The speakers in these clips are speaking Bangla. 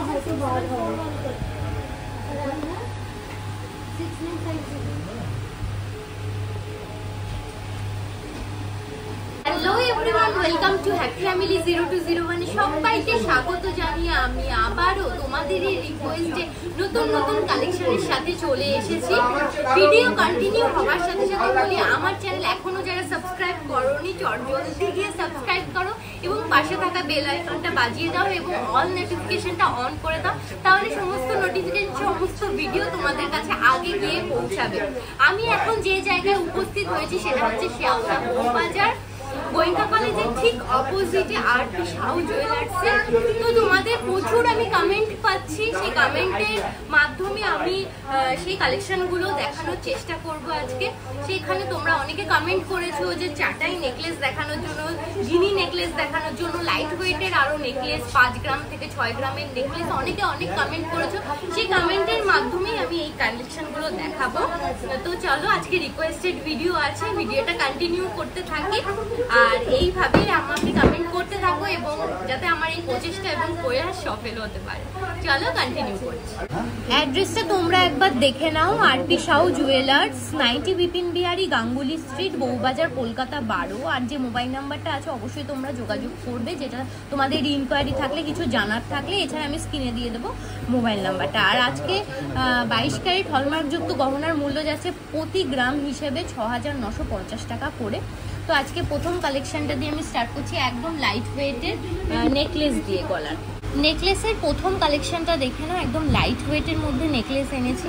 Hello everyone, welcome to happy family 0201 সবাইকে স্বাগত জানিয়ে আমি আবারও তোমাদের এই রিকোয়েস্টে নতুন নতুন কালেকশনের সাথে চলে এসেছি। ভিডিও কন্টিনিউ হওয়ার সাথে সাথে বলি, আমার চ্যানেল এখনো যারা সাবস্ক্রাইব করোনি জলদি গিয়ে সাবস্ক্রাইব করো এবং পাশে থাকা বেল আইকনটা বাজিয়ে দাও এবং অল নোটিফিকেশনটা অন করে দাও, তাহলে সমস্ত নোটিফিকেশন সমস্ত ভিডিও তোমাদের কাছে আগে গিয়ে পৌঁছাবে। আমি এখন যে জায়গায় উপস্থিত হয়েছি সেটা হচ্ছে শিয়ালদা বউবাজার, গোয়েঙ্কা কলেজের ঠিক অপোজিটে আরপি সাউ জুয়েলার্সে। তো তোমাদের প্রচুর আমি কমেন্ট পাচ্ছি, সেই কমেন্টের মাধ্যমে আমি সেই কালেকশনগুলো দেখানোর চেষ্টা করব আজকে। সেইখানে তোমরা অনেকে কমেন্ট করেছো যে চাটাই নেকলেস দেখানোর জন্য, জিনি নেকলেস দেখানোর জন্য, লাইট ওয়েটের আরও নেকলেস 5 গ্রাম থেকে 6 গ্রামের নেকলেস, অনেকে অনেক কমেন্ট করেছো। সেই কমেন্টের মাধ্যমেই আমি এই কালেকশনগুলো দেখাবো। তো চলো, আজকে রিকোয়েস্টেড ভিডিও আছে, ভিডিওটা কন্টিনিউ করতে থাকি আর এইভাবে আমাকে কমেন্ট করতে থাকো এবং যাতে আমার এই প্রচেষ্টা এবং প্রয়াস সফল হতে পারে। চলো কন্টিনিউ করছি। অ্যাড্রেসটা তোমরা একবার দেখে নাও, RP Sau jewellers, 90 Bipin Bihari Ganguly street, Bowbazar, Kolkata 12। আর যে মোবাইল নাম্বারটা আছে অবশ্যই তোমরা যোগাযোগ করবে, যেটা তোমাদের ইনকোয়ারি থাকলে, কিছু জানার থাকলে। এছাড়া আমি স্ক্রিনে দিয়ে দেবো মোবাইল নাম্বারটা। আর আজকে 22 ক্যারেট হলমার্কযুক্ত গহনার মূল্য যাচ্ছে প্রতি গ্রাম হিসেবে 6950 টাকা করে। তো আজকে প্রথম কালেকশনটা দিয়ে আমি স্টার্ট করছি, একদম লাইট ওয়েটের নেকলেস দিয়ে গলার। নেকলেসের প্রথম কালেকশনটা দেখে নাও, একদম লাইট ওয়েটের মধ্যে নেকলেস এনেছি,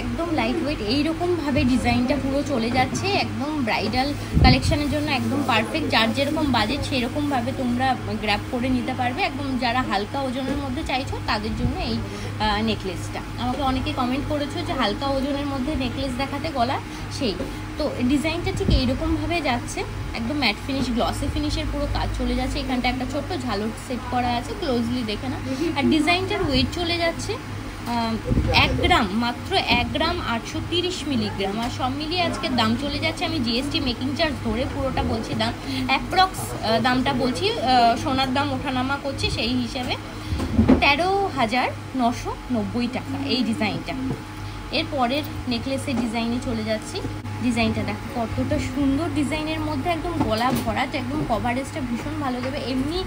একদম লাইট ওয়েট। এইরকমভাবে ডিজাইনটা পুরো চলে যাচ্ছে, একদম ব্রাইডাল কালেকশনের জন্য একদম পারফেক্ট। যার যেরকম বাজেট সেরকমভাবে তোমরা গ্র্যাব করে নিতে পারবে। একদম যারা হালকা ওজনের মধ্যে চাইছো তাদের জন্য এই নেকলেসটা। আমাকে অনেকে কমেন্ট করেছো যে হালকা ওজনের মধ্যে নেকলেস দেখাতে গলা, সেই তো ডিজাইনটা ঠিক এইরকমভাবে যাচ্ছে, একদম ম্যাট ফিনিশ, গ্লসি ফিনিশের পুরো কাজ চলে যাচ্ছে। এখানটা একটা ছোট্ট ঝালর সেট করা আছে, ক্লোজলি দেখে না। আর ডিজাইনটার ওয়েট চলে যাচ্ছে 1 গ্রাম, মাত্র 1 গ্রাম 830 মিলিগ্রাম। আর সব মিলিয়ে আজকের দাম চলে যাচ্ছে, আমি জিএসটি মেকিং চার্জ ধরে পুরোটা বলছি দাম, অ্যাপ্রক্স দামটা বলছি, সোনার দাম ওঠানামা করছে সেই হিসাবে 13,990 টাকা এই ডিজাইনটা। এর পরের নেকলেসের ডিজাইনে চলে যাচ্ছি। ডিজাইনটা দেখো কতটা সুন্দর, ডিজাইনের মধ্যে একদম গলা ভরাট, একদম কভারেজটা ভীষণ ভালো দেবে। এমনি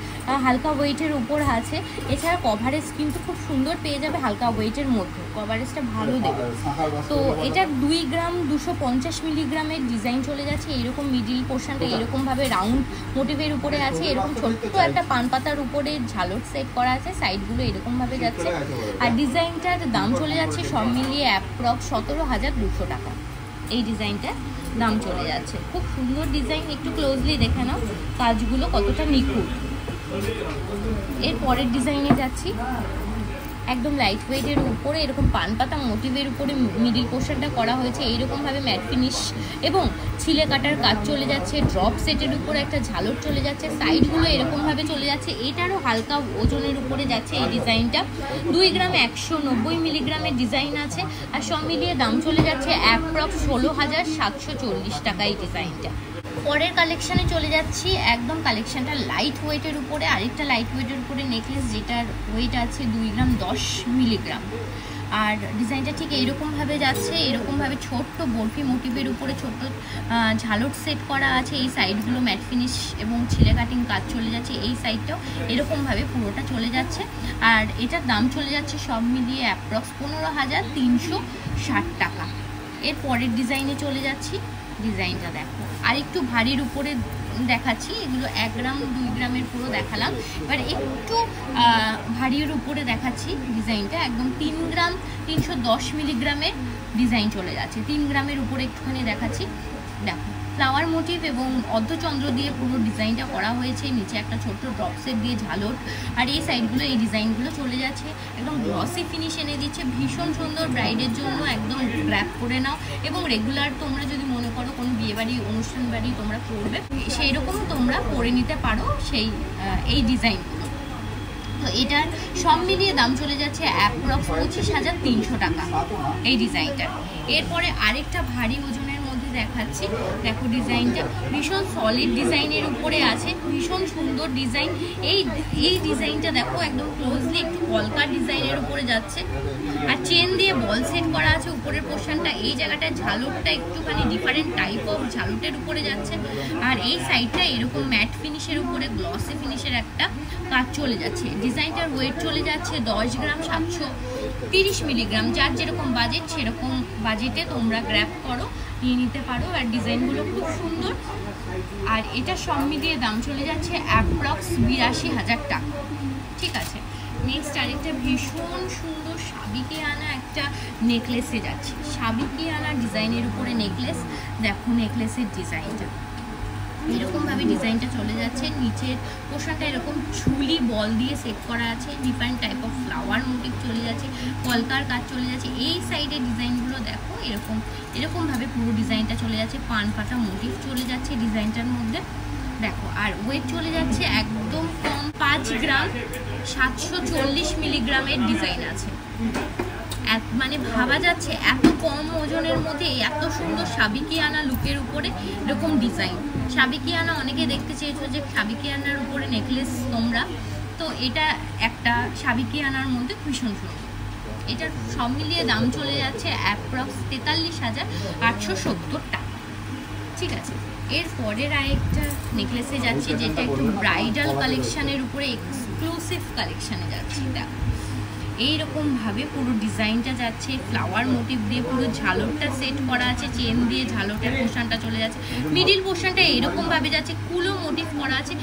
হালকা ওয়েটের উপর আছে, এছাড়া কভারেজ কিন্তু খুব সুন্দর পেয়ে যাবে হালকা ওয়েটের মধ্যে, কভারেজটা ভালো দেবে। তো এটা 2 গ্রাম 250 মিলিগ্রামের ডিজাইন চলে যাচ্ছে। এইরকম মিডিল পোর্শনটা এরকমভাবে রাউন্ড মোটিভের উপরে আছে, এরকম ছোট্ট একটা পান পাতার উপরে ঝালর সেট করা আছে, সাইডগুলো এরকমভাবে যাচ্ছে। আর ডিজাইনটার দাম চলে যাচ্ছে সব মিলিয়ে অ্যাপ্রক্স 17,200 টাকা। এই ডিজাইনটার দাম চলে যাচ্ছে, খুব সুন্দর ডিজাইন। একটু ক্লোজলি দেখে নাও কাজগুলো কতটা নিখুঁত। এর পরের ডিজাইনে যাচ্ছি, একদম লাইট ওয়েটের উপরে এরকম পান পাতা মোটিভের উপরে মিডিল পোর্শনটা করা হয়েছে, এইরকমভাবে ম্যাট ফিনিশ এবং ছিলে কাটার কাজ চলে যাচ্ছে। ড্রপ সেটের উপরে একটা ঝালর চলে যাচ্ছে, সাইডগুলো এরকমভাবে চলে যাচ্ছে। এটারও হালকা ওজনের উপরে যাচ্ছে এই ডিজাইনটা। 2 গ্রাম 190 মিলিগ্রামের ডিজাইন আছে। আর সব মিলিয়ে দাম চলে যাচ্ছে অ্যাপ্রক্স 16,740 টাকা এই ডিজাইনটা। পরের কালেকশানে চলে যাচ্ছি, একদম কালেকশানটা লাইট ওয়েটের উপরে, আরেকটা লাইট ওয়েটের উপরে নেকলেস, যেটার ওয়েট আছে 2 গ্রাম 10 মিলিগ্রাম। আর ডিজাইনটা ঠিক এইরকমভাবে যাচ্ছে, এরকমভাবে ছোট্ট বরফি মোটিভের উপরে ছোট্ট ঝালট সেট করা আছে। এই সাইডগুলো ম্যাট ফিনিশ এবং ছিলে কাটিং কাজ চলে যাচ্ছে, এই সাইডটাও এরকমভাবে পুরোটা চলে যাচ্ছে। আর এটার দাম চলে যাচ্ছে সব মিলিয়ে অ্যাপ্রক্স 15,360 টাকা। এর পরের ডিজাইনে চলে যাচ্ছি, ডিজাইনটা দেখো আর একটু ভারীর উপরে দেখাচ্ছি, এগুলো 1 গ্রাম 2 গ্রামের পুরো দেখালাম। এবার একটু ভারীর উপরে দেখাচ্ছি ডিজাইনটা, একদম 3 গ্রাম 310 মিলিগ্রামের ডিজাইন চলে যাচ্ছে। 3 গ্রামের উপরে একটুখানি দেখাচ্ছি, দেখো ফ্লাওয়ার মোটিভ এবং অর্ধচন্দ্র দিয়ে পুরো ডিজাইনটা করা হয়েছে। নিচে একটা ছোট্ট ড্রপ সেট দিয়ে ঝালট, আর এই সাইডগুলো এই ডিজাইনগুলো চলে যাচ্ছে, একদম গ্লসি ফিনিশ এনে দিচ্ছে, ভীষণ সুন্দর। ব্রাইডের জন্য একদম গ্র্যাব করে নাও এবং রেগুলার তোমরা যদি মনে করো কোনো বিয়েবাড়ি অনুষ্ঠান বাড়ি তোমরা করবে, সেই রকম তোমরা করে নিতে পারো সেই এই ডিজাইনগুলো। তো এটার সব মিলিয়ে দাম চলে যাচ্ছে অ্যাপ্রক্স 25,300 টাকা এই ডিজাইনটার। এরপরে আরেকটা ভারী ওজনের মধ্যে দেখাচ্ছি। দেখো ডিজাইনটা ভীষণ সলিড ডিজাইনের উপরে আছে, ভীষণ সুন্দর ডিজাইন। এই ডিজাইনটা দেখো একদম ক্লোজলি একটু কলকা ডিজাইনের উপরে যাচ্ছে, আর চেন দিয়ে বল সেট করা আছে উপরের পোর্শনটা। এই জায়গাটা ঝালুরটা একটুখানি ডিফারেন্ট টাইপ অফ ঝালুটের উপরে যাচ্ছে, আর এই সাইডটা এরকম ম্যাট ফিনিশের উপরে গ্লসি ফিনিশের একটা কাজ চলে যাচ্ছে। ডিজাইনটার ওয়েট চলে যাচ্ছে 10 গ্রাম 730 মিলিগ্রাম। যার যেরকম বাজেট সেরকম বাজেটে তোমরা গ্র্যাব করো, নিয়ে নিতে পারো। আর ডিজাইনগুলো খুব সুন্দর। আর এটা সব মিলিয়ে দাম চলে যাচ্ছে অ্যাপ্রক্স 82,000 টাকা। ঠিক আছে, নেক্সট আরেকটা ভীষণ সুন্দর সাবিকে আনা একটা নেকলেসে যাচ্ছে। সাবিকে আনা ডিজাইনের উপরে নেকলেস। দেখো নেকলেসের ডিজাইনটা এরকমভাবে ডিজাইনটা চলে যাচ্ছে। নিচের পোশাকটা এরকম ঝুলি বল দিয়ে সেট করা আছে, different type of flower motive চলে যাচ্ছে, কলকার কাজ চলে যাচ্ছে। এই সাইডের ডিজাইনগুলো দেখো এরকমভাবে পুরো ডিজাইনটা চলে যাচ্ছে, পান পাতা মোটিভ চলে যাচ্ছে ডিজাইনটার মধ্যে। দেখো আর ওয়েট চলে যাচ্ছে একদম কম 5 গ্রাম 740 মিলিগ্রামের ডিজাইন আছে। মানে ভাবা যাচ্ছে এত কম ওজনের মধ্যে এত সুন্দর সাবিকিয়ানা লুকের উপরে এরকম ডিজাইন। সাবিকিয়ানা অনেকে দেখতে চেয়েছো যে সাবিকিয়ানার উপরে নেকলেস তোমরা, তো এটা একটা সাবিকিয়ানার মধ্যে ভীষণ সুন্দর। এটার সব মিলিয়ে দাম চলে যাচ্ছে অ্যাপ্রক্স 43,870 টাকা। ঠিক আছে, এর পরের আরেকটা নেকলেসে যাচ্ছে যেটা একটু ব্রাইডাল কালেকশানের উপরে এক্সক্লুসিভ কালেকশানে যাচ্ছে। দেখো এইরকমভাবে পুরো ডিজাইনটা যাচ্ছে, ফ্লাওয়ার মোটিভ দিয়ে পুরো ঝালরটা সেট করা আছে, চেন দিয়ে ঝালরটার পোর্শনটা চলে যাচ্ছে। মিডিল পোর্শনটা এরকমভাবে যাচ্ছে, কুলো মোটিভ করা আছে।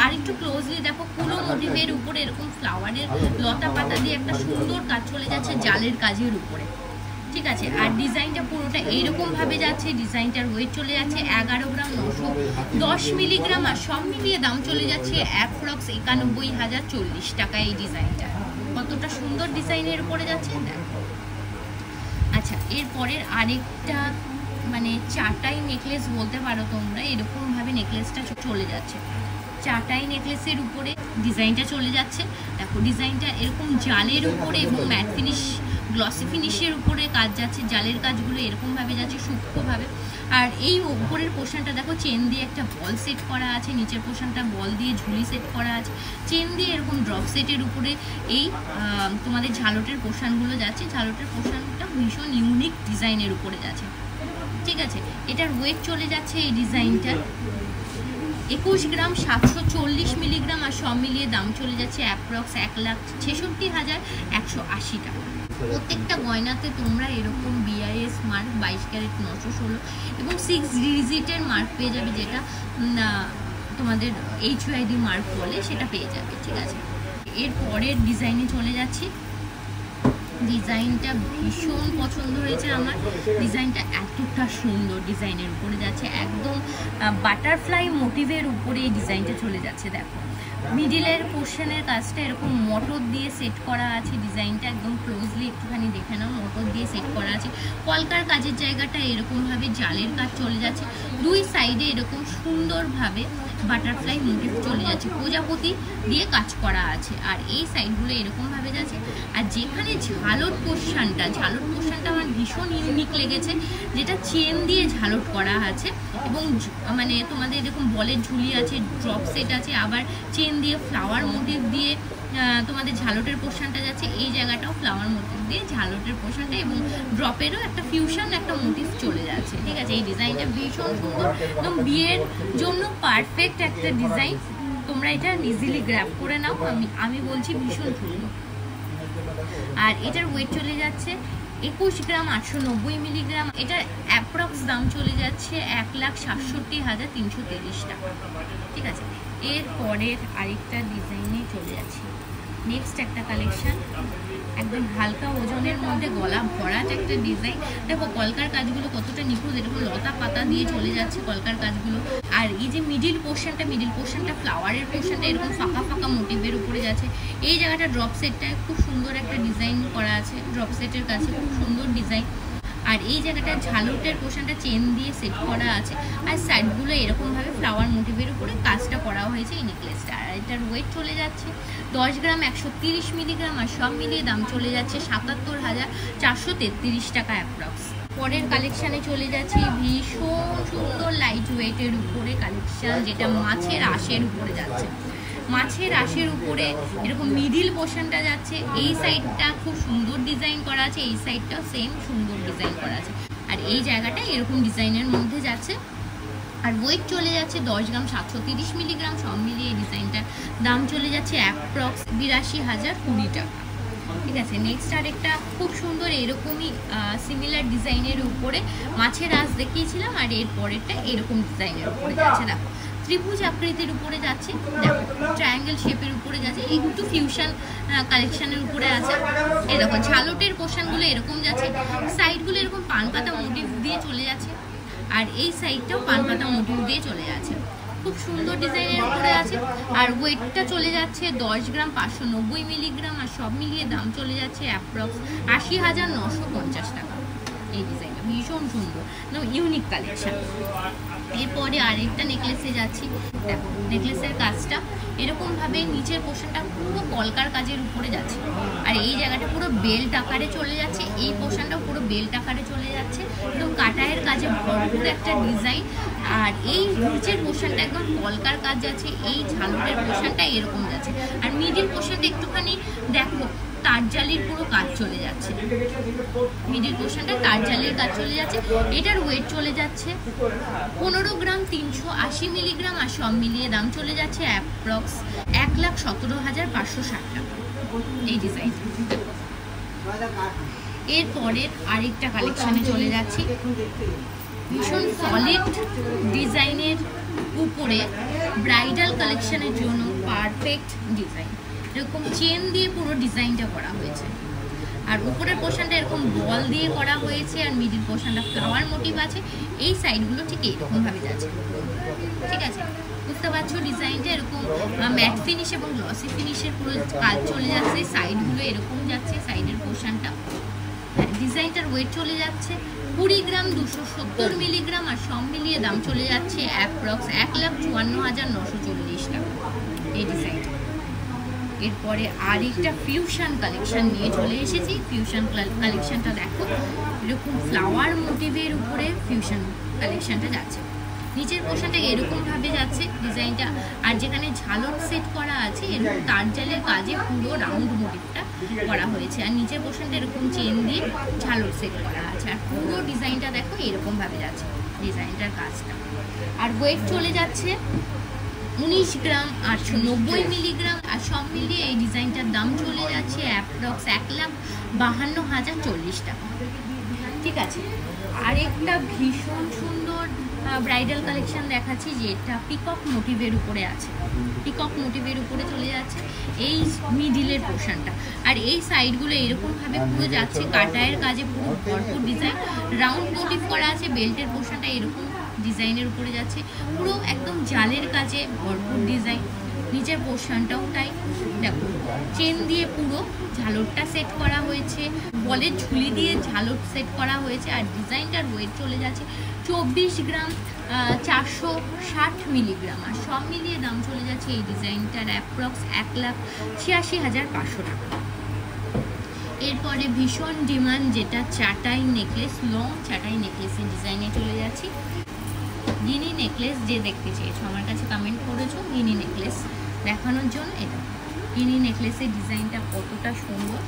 আরেকটু ক্লোজলি দেখো, কুলো মোটিভের উপরে এরকম ফ্লাওয়ারের লতা পাতা দিয়ে একটা সুন্দর কাজ চলে যাচ্ছে জালের কাজের উপরে। ঠিক আছে, আর ডিজাইনটা পুরোটা এইরকমভাবে যাচ্ছে। ডিজাইনটার ওয়েট চলে যাচ্ছে 11 গ্রাম 910 মিলিগ্রাম, আর সব মিলিয়ে দাম চলে যাচ্ছে অ্যাপ্রক্স 91,040 টাকা। এই ডিজাইনটা কতটা সুন্দর ডিজাইনের উপরে যাচ্ছে দেখো। আচ্ছা, এরপরের আরেকটা মানে চাটাই নেকলেস বলতে পারো তোমরা, এরকমভাবে নেকলেসটা চলে যাচ্ছে। চাটাই নেকলেসের উপরে ডিজাইনটা চলে যাচ্ছে। দেখো ডিজাইনটা এরকম জালের উপরে এবং ম্যাট ফিনিশ গ্লসি ফিনিশের উপরে কাজ যাচ্ছে। জালের কাজগুলো এরকমভাবে যাচ্ছে সূক্ষ্মভাবে। আর এই উপরের পোর্শনটা দেখো চেন দিয়ে একটা বল সেট করা আছে, নিচের পোর্শনটা বল দিয়ে ঝুলি সেট করা আছে, চেন দিয়ে এরকম ড্রপ সেটের উপরে এই তোমাদের ঝালটের পোর্শনগুলো যাচ্ছে। ঝালটের পোর্শনটা ভীষণ ইউনিক ডিজাইনের উপরে যাচ্ছে। ঠিক আছে, এটার ওয়েট চলে যাচ্ছে এই ডিজাইনটার 21 গ্রাম 740 মিলিগ্রাম, আর সব মিলিয়ে দাম চলে যাচ্ছে অ্যাপ্রক্স 1,66,180 টাকা। প্রত্যেকটা গয়নাতে তোমরা এরকম BIS মার্ক 22 ক্যারেট 916 এবং 6 ডিজিটের মার্ক পেয়ে যাবে, যেটা তোমাদের HUID মার্ক বলে সেটা পেয়ে যাবে। ঠিক আছে, এর পরের ডিজাইনে চলে যাচ্ছি। ডিজাইনটা ভীষণ পছন্দ হয়েছে আমার। ডিজাইনটা এতটা সুন্দর ডিজাইনের উপরে যাচ্ছে, একদম বাটারফ্লাই মোটিভের উপরে এই ডিজাইনটা চলে যাচ্ছে। দেখো মিডিলের পোর্শনের কাজটা এরকম মোটর দিয়ে সেট করা আছে। ডিজাইনটা একদম ক্লোজলি একটুখানি দেখে নাও, মোটর দিয়ে সেট করা আছে। কলকার কাজের জায়গাটা এরকমভাবে জালের কাজ চলে যাচ্ছে। দুই সাইডে এরকম সুন্দরভাবে বাটারফ্লাই মোটিভ চলে যাচ্ছে, প্রজাপতি দিয়ে কাজ করা আছে। আর এই সাইডগুলো এরকমভাবে যাচ্ছে। আর যেখানে ঝালট পোর্শনটা আমার ভীষণ ইউনিক লেগেছে, যেটা চেন দিয়ে ঝালট করা আছে এবং মানে তোমাদের এরকম বলের ঝুলি আছে, ড্রপ সেট আছে, আবার চেন দিয়ে ফ্লাওয়ার মোটিভ দিয়ে তোমাদের ঝালটের পোর্শনটা যাচ্ছে। এই জায়গাটাও ফ্লাওয়ার মোটিভ দিয়ে ঝালটের পোর্শনটা এবং ড্রপেরও একটা ফিউশন একটা মোটিভ চলে যাচ্ছে। ঠিক আছে, এই ডিজাইনটা ভীষণ সুন্দর, একদম বিয়ের জন্য পারফেক্ট একটা ডিজাইন। তোমরা এটা ইজিলি গ্র্যাব করে নাও, আমি বলছি ভীষণ সুন্দর। আর এটার ওয়েট চলে যাচ্ছে 21 গ্রাম 890 মিলিগ্রাম। এটার অ্যাপ্রক্স দাম চলে যাচ্ছে 1,67,330 টাকা। ঠিক আছে, এর পরের আরেকটা ডিজাইনে চলে যাচ্ছে। নেক্সট একটা কালেকশন একদম হালকা ওজনের মধ্যে গলা ভরাট একটা ডিজাইন। দেখো কলকার কাজগুলো কতটা নিখুঁত, এরকম লতা পাতা দিয়ে চলে যাচ্ছে কলকার কাজগুলো। আর এই যে মিডিল পোর্শনটা ফ্লাওয়ারের পোর্শনটা এরকম ফাঁকা ফাঁকা মোটিভের উপরে যাচ্ছে। এই জায়গাটা ড্রপ সেটটায় খুব সুন্দর একটা ডিজাইন করা আছে, ড্রপ সেটের কাছে খুব সুন্দর ডিজাইন। আর এই জায়গাটা ঝালটের পোর্শনটা চেন দিয়ে সেট করা আছে, আর সাইডগুলো এরকমভাবে ফ্লাওয়ার মোটিভের উপরে কাজটা করা হয়েছে এই নেকলেসটা। আর এটার ওয়েট চলে যাচ্ছে 10 গ্রাম 130 মিলিগ্রাম, আর সব মিলিয়ে দাম চলে যাচ্ছে 77,433 টাকা অ্যাপ্রক্স। পরের কালেকশানে চলে যাচ্ছি, ভীষণ সুন্দর লাইট ওয়েটের উপরে কালেকশান, যেটা মাছের আঁশের উপরে যাচ্ছে। মাছের আঁশের উপরে এরকম মিডিল পোর্শনটা যাচ্ছে, এই সাইডটা খুব সুন্দর ডিজাইন করা আছে, এই সাইডটাও সেম সুন্দর ডিজাইন করা আছে, আর এই জায়গাটা এরকম ডিজাইনের মধ্যে যাচ্ছে। আর ওয়েট চলে যাচ্ছে 10 গ্রাম 730 মিলিগ্রাম, সব মিলিয়ে এই ডিজাইনটার দাম চলে যাচ্ছে অ্যাপ্রক্স 82,020 টাকা। ঠিক আছে, নেক্সট আরেকটা খুব সুন্দর এরকমই সিমিলার ডিজাইনের উপরে মাছের আঁশ দেখিয়েছিলাম, আর এর পরেরটা এরকম ডিজাইনের উপরে যাচ্ছে। দেখো ত্রিভুজ আকৃতির উপরে যাচ্ছে, দেখো ট্রায়াঙ্গেল শেপের উপরে যাচ্ছে, একটু ফিউশন কালেকশনের উপরে আছে। এই দেখো ঝালটের পোর্শনগুলো এরকম যাচ্ছে, সাইডগুলো এরকম পান পাতা মোটিভ দিয়ে চলে যাচ্ছে, আর এই সাইডটাও পান পাতা মোটিভ দিয়ে চলে যাচ্ছে, খুব সুন্দর ডিজাইনের উপরে আছে। আর ওয়েটটা চলে যাচ্ছে 10 গ্রাম 590 মিলিগ্রাম, আর সব মিলিয়ে দাম চলে যাচ্ছে অ্যাপ্রক্স 80,950 টাকা। এই ডিজাইনটা ভীষণ সুন্দর, একদম ইউনিক কালেকশন। এরপরে আরেকটা নেকলেসে যাচ্ছি, দেখো নেকলেসের কাজটা এরকমভাবে নিচের পোর্শনটা পুরো কলকার কাজের উপরে যাচ্ছে, আর এই জায়গাটা পুরো বেল্ট আকারে চলে যাচ্ছে, এই পোর্শনটা পুরো বেল্ট আকারে চলে যাচ্ছে, একদম কাটায়ের কাজে ভরপুর একটা ডিজাইন। আর এই নিচের পোর্শনটা একদম কলকার কাজ যাচ্ছে, এই ঝালরের পোর্শনটা এরকম যাচ্ছে, আর মিডিল পোর্শনটা একটুখানি দেখো তারজালির পুরো কাজ চলে যাচ্ছে, মিডিল পোর্শনটা তারজালির কাজ চলে যাচ্ছে। এটার ওয়েট চলে যাচ্ছে 15 গ্রাম 380 মিলিগ্রাম, আর সব মিলিয়ে দাম চলে যাচ্ছে অ্যাপ্রক্স 1,17,560 টাকা। এই ডিজাইন। এরপরের আরেকটা কালেকশনে চলে যাচ্ছি, ভীষণ সলিড ডিজাইনের উপরে ব্রাইডাল কালেকশনের জন্য পারফেক্ট ডিজাইন, এরকম চেন দিয়ে পুরো ডিজাইনটা করা হয়েছে, আর উপরের পোর্শনটা এরকম বল দিয়ে করা হয়েছে, আর মিডিল পোর্শনটা ফ্লাওয়ার মোটিভ আছে, এই সাইডগুলো ঠিক এইরকমভাবে যাচ্ছে। ঠিক আছে, বুঝতে পারছো ডিজাইনটা এরকম ম্যাট ফিনিশ এবং গ্লসি ফিনিশের পুরো কাজ চলে যাচ্ছে, সাইডগুলো এরকম যাচ্ছে, সাইডের পোর্শনটা। ডিজাইনটার ওয়েট চলে যাচ্ছে 20 গ্রাম 270 মিলিগ্রাম, আর সব মিলিয়ে দাম চলে যাচ্ছে অ্যাপ্রক্স 1,54,940 টাকা। এই ডিজাইনটা। এরপরে আরেকটা ফিউশন কালেকশন নিয়ে চলে এসেছি, ফিউশন কালেকশনটা দেখো এরকম ফ্লাওয়ার মোটিভের উপরে ফিউশন কালেকশনটা যাচ্ছে, নিচের পোর্শনটা এরকমভাবে যাচ্ছে ডিজাইনটা, আর যেখানে ঝালর সেট করা আছে এরকম তারজালের কাজে পুরো রাউন্ড মোটিভটা করা হয়েছে, আর নিচের পোর্শনটা এরকম চেন দিয়ে ঝালর সেট করা আছে, আর পুরো ডিজাইনটা দেখো এরকমভাবে যাচ্ছে ডিজাইনটার কাজটা। আর ওয়েট চলে যাচ্ছে 19 গ্রাম 890 মিলিগ্রাম, আর সব মিলিয়ে এই ডিজাইনটার দাম চলে যাচ্ছে অ্যাপ্রক্স 1,52,040 টাকা। ঠিক আছে, আরেকটা ভীষণ সুন্দর ব্রাইডাল কালেকশন দেখাচ্ছি, যেটা পিকক মোটিভের উপরে আছে, পিকক মোটিভের উপরে চলে যাচ্ছে এই মিডিলের পোর্শনটা, আর এই সাইডগুলো এরকমভাবে পুরো যাচ্ছে কাটায়ের কাজে পুরো ভরপুর ডিজাইন, রাউন্ড মোটিভ করা আছে, বেল্টের পোর্শনটা এরকম ডিজাইনের উপরে যাচ্ছে, পুরো একদম জালের কাজে ভরপুর ডিজাইন, নিচের পোর্শনটাও তাই, দেখো চেন দিয়ে পুরো ঝালরটা সেট করা হয়েছে, বলের ঝুলি দিয়ে ঝালর সেট করা হয়েছে, আর ডিজাইনটার ওয়েট চলে যাচ্ছে 24 গ্রাম 460 মিলিগ্রাম, আর সব মিলিয়ে দাম চলে যাচ্ছে এই ডিজাইনটার অ্যাপ্রক্স 1,86,500 টাকা। এরপরে ভীষণ ডিমান্ড যেটা চাটাই নেকলেস, লং চাটাই নেকলেসের ডিজাইনে চলে যাচ্ছি। গিনি নেকলেস যে দেখতে চেয়েছো, আমার কাছে কমেন্ট করেছো গিনি নেকলেস দেখানোর জন্য, এটা গিনি নেকলেসের ডিজাইনটা কতটা সুন্দর,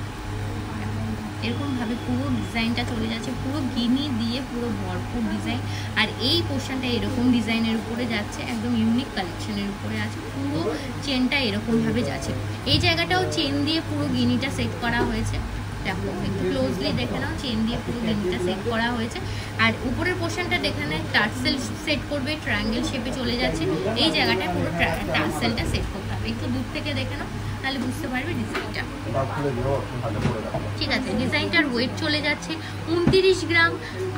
এরকমভাবে পুরো ডিজাইনটা চলে যাচ্ছে, পুরো গিনি দিয়ে পুরো ভরপুর ডিজাইন, আর এই পোর্শনটা এরকম ডিজাইনের উপরে যাচ্ছে, একদম ইউনিক কালেকশনের উপরে আছে, পুরো চেনটা এরকমভাবে যাচ্ছে, এই জায়গাটাও চেন দিয়ে পুরো গিনিটা সেট করা হয়েছে, দেখো একটু ক্লোজলি দেখে নাও, চেন দিয়ে পুরো গিনিটা সেট করা হয়েছে, আর উপরের পোর্শনটা যেখানে টার্সেল সেট করবে ট্রায়াঙ্গেল শেপে চলে যাচ্ছে, এই জায়গাটায় পুরো টার্সেলটা সেট করতে হবে, একটু দূর থেকে দেখে নাও তাহলে বুঝতে পারবে ডিজাইনটা। ঠিক আছে, ডিজাইনটার ওয়েট চলে যাচ্ছে 29 গ্রাম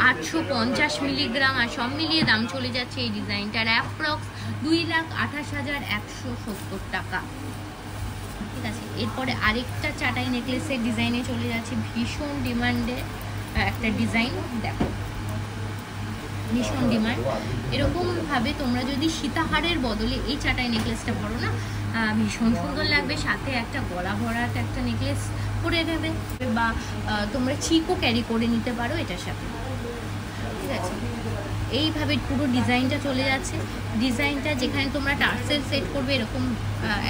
850 মিলিগ্রাম, আর সব মিলিয়ে দাম চলে যাচ্ছে এই ডিজাইনটার অ্যাপ্রক্স 2,68,170 টাকা। ঠিক আছে, এরপরে আরেকটা চাটাই নেকলেসের ডিজাইনে চলে যাচ্ছে, ভীষণ ডিমান্ডে একটা ডিজাইন, দেখো ভীষণ ডিমান্ড, এরকমভাবে তোমরা যদি সীতাহারের বদলে এই চাটাই নেকলেসটা পরো না, ভীষণ সুন্দর লাগবে, সাথে একটা গলা ভরাট একটা নেকলেস পরে নেবে, বা তোমরা চিকও ক্যারি করে নিতে পারো এটার সাথে। আছে, এইভাবে পুরো ডিজাইনটা চলে যাচ্ছে। ডিজাইনটা যেখানে তোমরা টার্সেল সেট করবে এরকম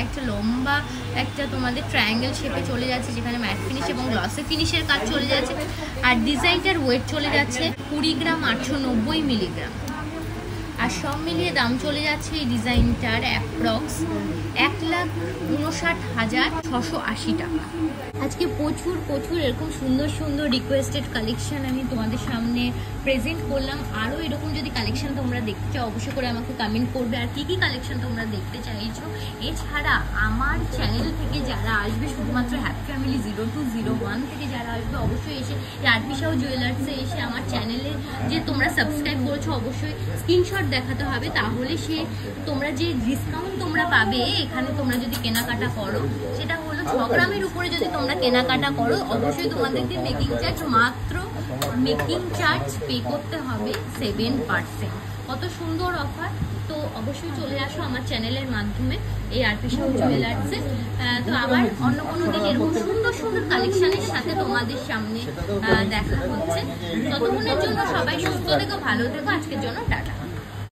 একটা লম্বা একটা তোমাদের ট্রায়াঙ্গেল শেপে চলে যাচ্ছে, যেখানে ম্যাট ফিনিশ এবং গ্লসি ফিনিশের কাজ চলে যাচ্ছে। আর ডিজাইনটার ওয়েট চলে যাচ্ছে 20 গ্রাম 890 মিলিগ্রাম। আর সব মিলিয়ে দাম চলে যাচ্ছে এই ডিজাইনটার অ্যাপ্রক্স 1,59,680 টাকা। আজকে প্রচুর এরকম সুন্দর সুন্দর রিকোয়েস্টেড কালেকশন আমি তোমাদের সামনে প্রেজেন্ট করলাম। আরও এরকম যদি কালেকশন তোমরা দেখতে চাও অবশ্যই করে আমাকে কমেন্ট করবে, আর কী কী কালেকশন তোমরা দেখতে চাইছো। এছাড়া আমার চ্যানেল থেকে যারা আসবে, শুধুমাত্র হ্যাপি ফ্যামিলি 0201 থেকে যারা আসবে, অবশ্যই এসে আরপি সাউ জুয়েলার্সে এসে আমার চ্যানেলে যে তোমরা সাবস্ক্রাইব করেছো অবশ্যই স্ক্রিনশট দেখাতে হবে, তাহলে সে তোমরা যে ডিসকাউন্ট তোমরা পাবে এখানে তোমরা যদি কেনাকাটা করো, সেটা হলো 6 গ্রামের উপরে যদি তোমরা কেনাকাটা করো অবশ্যই তোমাদেরকে মেকিং চার্জ পে করতে হবে 7%। কত সুন্দর অফার! তো অবশ্যই চলে আসো আমার চ্যানেলের মাধ্যমে এই আরপি সাউ জুয়েলার্সে। তো আবার অন্য কোনো দিন এরকম সুন্দর সুন্দর কালেকশনের সাথে তোমাদের সামনে দেখা হচ্ছে। ততক্ষণের জন্য সবাই সুস্থ থেকো, ভালো থেকো। আজকের জন্য টাটা।